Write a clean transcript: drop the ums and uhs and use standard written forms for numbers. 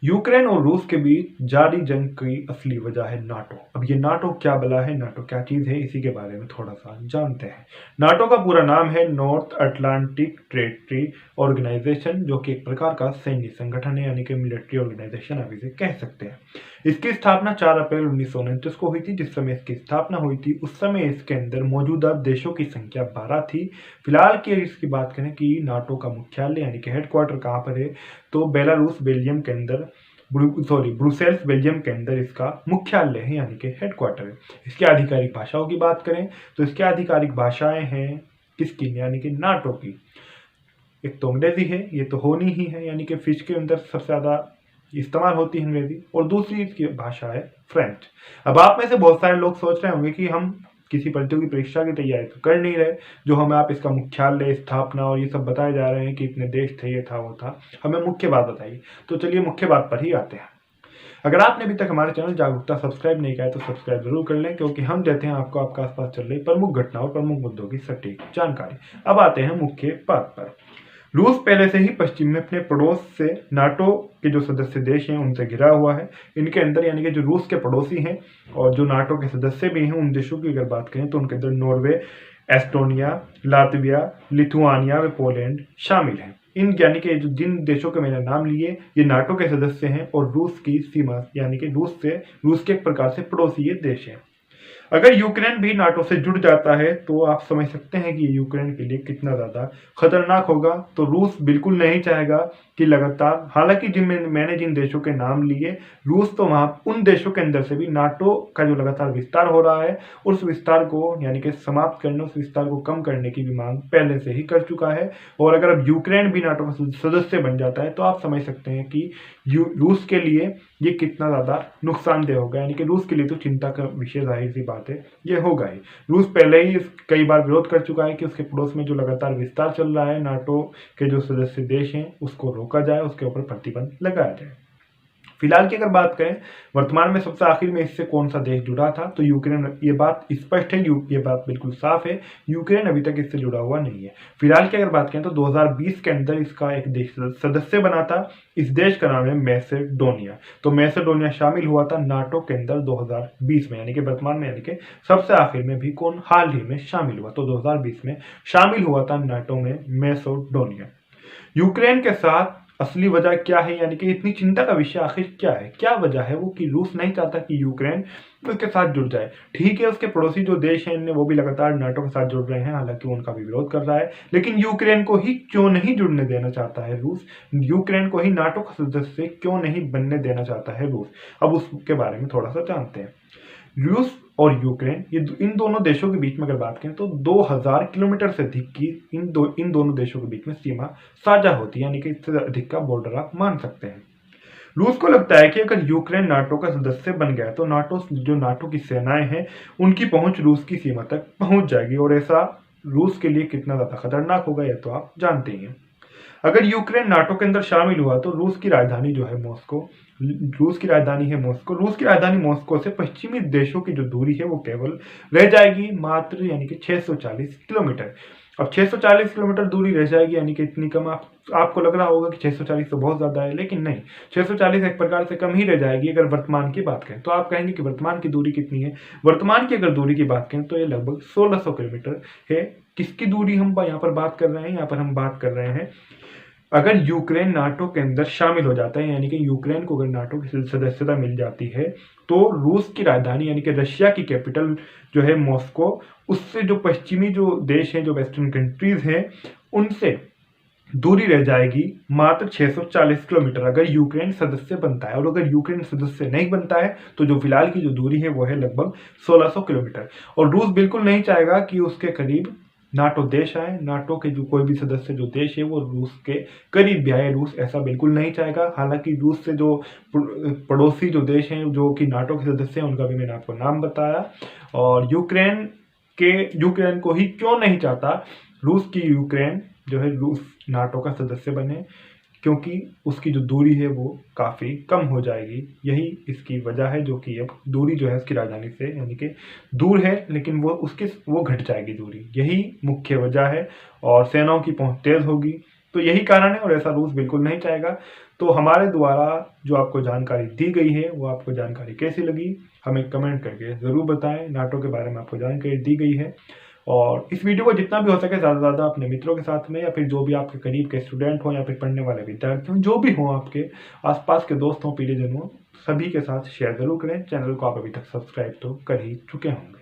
Ukraine और रूस के बीच जारी जंग की असली वजह है नाटो। अब ये नाटो क्या बला है, नाटो क्या चीज़ है, इसी के बारे में थोड़ा सा जानते हैं। नाटो का पूरा नाम है नॉर्थ अटलांटिक ट्रेटरी ऑर्गेनाइजेशन, जो कि एक प्रकार का सैन्य संगठन है, यानी कि मिलिट्री ऑर्गेनाइजेशन आप इसे कह सकते हैं। इसकी स्थापना 4 अप्रैल 1929 को हुई थी। जिस समय इसकी स्थापना हुई थी उस समय इसके अंदर मौजूदा देशों की संख्या 12 थी। फिलहाल की इसकी बात करें कि नाटो का मुख्यालय यानी कि हेडक्वार्टर कहाँ पर है, तो बेलारूस बेल्जियम के अंदर ब्रुसेल्स बेल्जियम के अंदर इसका मुख्यालय है, यानी कि हेडक्वार्टर है। इसकी आधिकारिक भाषाओं की बात करें तो इसकी आधिकारिक भाषाएं हैं किसकी, यानी कि नाटो की। एक तो अंग्रेजी है, ये तो होनी ही है, यानी कि फिश के अंदर सबसे ज़्यादा इस्तेमाल होती है अंग्रेजी, और दूसरी इसकी भाषा है फ्रेंच। अब आप में से बहुत सारे लोग सोच रहे होंगे कि हम किसी प्रतियोगी परीक्षा की तैयारी तो कर नहीं रहे, जो हमें आप इसका मुख्यालय, स्थापना और ये सब बताए जा रहे हैं कि इतने देश थे, ये था वो था, हमें मुख्य बात बताइए। तो चलिए मुख्य बात पर ही आते हैं। अगर आपने अभी तक हमारे चैनल जागरूकता सब्सक्राइब नहीं किया है तो सब्सक्राइब जरूर कर लें, क्योंकि हम देते हैं आपको आपके आसपास चल रही प्रमुख घटनाओं और प्रमुख मुद्दों की सटीक जानकारी। अब आते हैं मुख्य बात पर। रूस पहले से ही पश्चिम में अपने पड़ोस से नाटो के जो सदस्य देश हैं उनसे घिरा हुआ है। इनके अंदर यानी कि जो रूस के पड़ोसी हैं और जो नाटो के सदस्य भी हैं, उन देशों की अगर बात करें तो उनके अंदर नॉर्वे, एस्टोनिया, लातविया, लिथुआनिया व पोलैंड शामिल हैं। इन यानी कि जो जिन देशों के मैंने नाम लिए ये नाटो के सदस्य हैं और रूस की सीमा यानी कि रूस के एक प्रकार से पड़ोसी ये देश हैं। अगर यूक्रेन भी नाटो से जुड़ जाता है तो आप समझ सकते हैं कि यूक्रेन के लिए कितना ज़्यादा खतरनाक होगा। तो रूस बिल्कुल नहीं चाहेगा कि लगातार, हालांकि मैंने जिन देशों के नाम लिए, रूस तो वहाँ उन देशों के अंदर से भी नाटो का जो लगातार विस्तार हो रहा है उस विस्तार को यानी कि समाप्त करने, उस विस्तार को कम करने की भी मांग पहले से ही कर चुका है। और अगर अब यूक्रेन भी नाटो का सदस्य बन जाता है तो आप समझ सकते हैं कि रूस के लिए ये कितना ज़्यादा नुकसानदेह होगा, यानी कि रूस के लिए तो चिंता का विषय, जाहिर सी बात है ये होगा ही। रूस पहले ही कई बार विरोध कर चुका है कि उसके पड़ोस में जो लगातार विस्तार चल रहा है नाटो के जो सदस्य देश हैं उसको रोका जाए, उसके ऊपर प्रतिबंध लगाया जाए। फिलहाल की अगर बात करें वर्तमान में सबसे आखिर में इससे कौन सा देश जुड़ा था, तो यूक्रेन। ये बात स्पष्ट है, ये बात बिल्कुल साफ है, यूक्रेन अभी तक इससे जुड़ा हुआ नहीं है। फिलहाल की अगर बात करें तो 2020 के अंदर इसका एक देश सदस्य बना था। इस देश का नाम है मैसेडोनिया। तो मैसेडोनिया शामिल हुआ था नाटो के अंदर 2020 में, यानी कि वर्तमान में, यानी कि सबसे आखिर में भी कौन हाल ही में शामिल हुआ, तो 2020 में शामिल हुआ था नाटो में मैसेडोनिया। यूक्रेन के साथ असली वजह क्या है, यानी कि इतनी चिंता का विषय आखिर क्या है, क्या वजह है वो कि रूस नहीं चाहता कि यूक्रेन उसके साथ जुड़ जाए। ठीक है, उसके पड़ोसी जो देश हैं वो भी लगातार नाटो के साथ जुड़ रहे हैं, हालांकि वो उनका भी विरोध कर रहा है, लेकिन यूक्रेन को ही क्यों नहीं जुड़ने देना चाहता है रूस, यूक्रेन को ही नाटो का सदस्य क्यों नहीं बनने देना चाहता है रूस। अब उसके बारे में थोड़ा सा जानते हैं। रूस और यूक्रेन, ये इन दोनों देशों के बीच में अगर बात करें तो 2000 किलोमीटर से अधिक की इन दोनों देशों के बीच में सीमा साझा होती है, यानी कि इससे अधिक का बॉर्डर आप मान सकते हैं। रूस को लगता है कि अगर यूक्रेन नाटो का सदस्य बन गया तो नाटो की सेनाएं हैं उनकी पहुंच रूस की सीमा तक पहुंच जाएगी, और ऐसा रूस के लिए कितना ज्यादा खतरनाक होगा यह तो आप जानते ही हैं। अगर यूक्रेन नाटो के अंदर शामिल हुआ तो रूस की राजधानी जो है मॉस्को, रूस की राजधानी है मॉस्को, रूस की राजधानी मॉस्को से पश्चिमी देशों की जो दूरी है वो केवल रह जाएगी मात्र, यानी कि 640 किलोमीटर। अब 640 किलोमीटर दूरी रह जाएगी, यानी कि इतनी कम। आपको लग रहा होगा कि 640 तो बहुत ज्यादा है, लेकिन नहीं, 640 एक प्रकार से कम ही रह जाएगी अगर वर्तमान की बात करें। तो आप कहेंगे कि वर्तमान की दूरी कितनी है, वर्तमान की अगर दूरी की बात करें तो ये लगभग 1600 किलोमीटर है। किसकी दूरी हम यहाँ पर बात कर रहे हैं, यहाँ पर हम बात कर रहे हैं अगर यूक्रेन नाटो के अंदर शामिल हो जाता है, यानी कि यूक्रेन को अगर नाटो की सदस्यता मिल जाती है तो रूस की राजधानी यानी कि रशिया की कैपिटल जो है मॉस्को, उससे जो पश्चिमी जो देश हैं, जो वेस्टर्न कंट्रीज हैं, उनसे दूरी रह जाएगी मात्र 640 किलोमीटर अगर यूक्रेन सदस्य बनता है। और अगर यूक्रेन सदस्य नहीं बनता है तो जो फिलहाल की जो दूरी है वो है लगभग 1600 किलोमीटर। और रूस बिल्कुल नहीं चाहेगा कि उसके करीब नाटो देश आए, नाटो के जो कोई भी सदस्य जो देश है वो रूस के करीब भी आए, रूस ऐसा बिल्कुल नहीं चाहेगा। हालांकि रूस से जो पड़ोसी जो देश हैं जो कि नाटो के सदस्य हैं उनका भी मैंने आपको नाम बताया। और यूक्रेन को ही क्यों नहीं चाहता रूस की यूक्रेन जो है रूस नाटो का सदस्य बने, क्योंकि उसकी जो दूरी है वो काफ़ी कम हो जाएगी। यही इसकी वजह है, जो कि अब दूरी जो है उसकी राजधानी से यानी कि दूर है, लेकिन वो घट जाएगी दूरी, यही मुख्य वजह है। और सेनाओं की पहुंच तेज होगी, तो यही कारण है और ऐसा रूस बिल्कुल नहीं चाहेगा। तो हमारे द्वारा जो आपको जानकारी दी गई है वो आपको जानकारी कैसी लगी हमें कमेंट करके ज़रूर बताएं। नाटो के बारे में आपको जानकारी दी गई है और इस वीडियो को जितना भी हो सके ज़्यादा से ज़्यादा अपने मित्रों के साथ में या फिर जो भी आपके करीब के स्टूडेंट हों या फिर पढ़ने वाले विद्यार्थी हों, जो भी हों, आपके आसपास के दोस्त हों, पीढ़ीजन हों, सभी के साथ शेयर ज़रूर करें। चैनल को आप अभी तक सब्सक्राइब तो कर ही चुके होंगे।